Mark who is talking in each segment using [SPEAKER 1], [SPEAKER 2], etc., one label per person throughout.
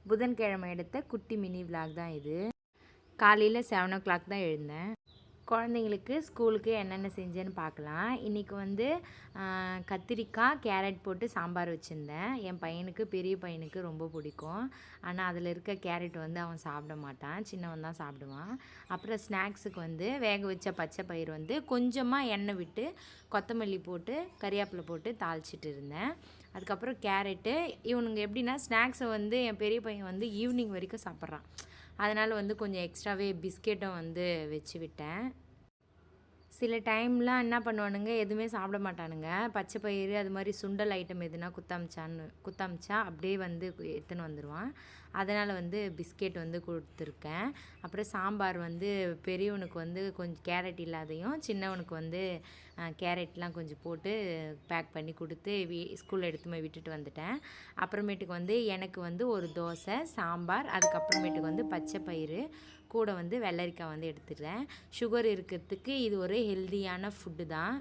[SPEAKER 1] புதன்கிழமை எடுத்த குட்டி மினி விலாக் தான் இது. காலையில் 7 o'clock தான் எழுந்தேன். குழந்தைங்களுக்கு ஸ்கூலுக்கு என்னென்ன செஞ்சேன்னு பார்க்கலாம். இன்றைக்கி கத்திரிக்காய் கேரட் போட்டு சாம்பார் வச்சுருந்தேன். என் பையனுக்கு பெரிய பையனுக்கு ரொம்ப பிடிக்கும். ஆனால் அதில் இருக்க கேரட் அவன் சாப்பிட மாட்டான், சின்னவன் தான் சாப்பிடுவான். அப்புறம் ஸ்நாக்ஸுக்கு வேக வச்ச பச்சை பயிர் கொஞ்சமாக எண்ணெய் விட்டு கொத்தமல்லி போட்டு கறிவேப்பிலை போட்டு தாளிச்சிட்டு இருந்தேன். அதுக்கப்புறம் கேரட்டு. இவனுங்க எப்படின்னா ஸ்நாக்ஸை என் பெரிய பையன் ஈவினிங் வரைக்கும் சாப்பிட்றான். அதனால் கொஞ்சம் எக்ஸ்ட்ராவே பிஸ்கெட்டும் வச்சு விட்டேன். சில டைம்லாம் என்ன பண்ணுவானுங்க, எதுவுமே சாப்பிட மாட்டானுங்க. பச்சை பயிறு அது மாதிரி சுண்டல் ஐட்டம் எதுனா குத்தமிச்சா அப்படியே எடுத்துன்னு வந்துடுவான். அதனால் பிஸ்கெட் கொடுத்துருக்கேன். அப்புறம் சாம்பார் பெரியவனுக்கு கொஞ்சம் கேரட் இல்லாதையும் சின்னவனுக்கு கேரட்லாம் கொஞ்சம் போட்டு பேக் பண்ணி கொடுத்து ஸ்கூலில் எடுத்து போய் விட்டுட்டு வந்துட்டேன். அப்புறமேட்டுக்கு எனக்கு ஒரு தோசை சாம்பார், அதுக்கப்புறமேட்டுக்கு பச்சை பயிறு கூட வெள்ளரிக்காய் எடுத்துடுறேன். சுகர் இருக்கிறதுக்கு இது ஒரு ஹெல்தியான ஃபுட்டு தான்.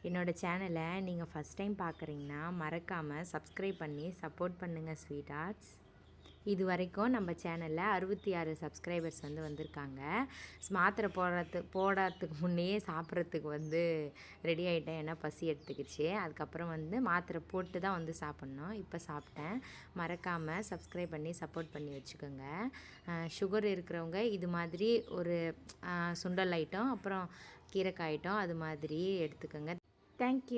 [SPEAKER 1] என்னோடய சேனலை நீங்கள் ஃபஸ்ட் டைம் பார்க்குறீங்கன்னா மறக்காமல் சப்ஸ்கிரைப் பண்ணி சப்போர்ட் பண்ணுங்கள் ஸ்வீட் ஆர்ட்ஸ். இது வரைக்கும் நம்ம சேனலில் 66 சப்ஸ்கிரைபர்ஸ் வந்திருக்காங்க. மாத்திரை போடாததுக்கு முன்னையே சாப்பிட்றதுக்கு ரெடி ஆகிட்டேன். ஏன்னா பசி எடுத்துக்கிச்சு. அதுக்கப்புறம் மாத்திரை போட்டு தான் சாப்பிட்ணும். இப்போ சாப்பிட்டேன். மறக்காமல் சப்ஸ்கிரைப் பண்ணி சப்போர்ட் பண்ணி வச்சுக்கோங்க. சுகர் இருக்கிறவங்க இது மாதிரி ஒரு சுண்டல் ஐட்டம், அப்புறம் கீரைக்காய் ஐட்டம் அது மாதிரி எடுத்துக்கோங்க. தேங்க்யூ.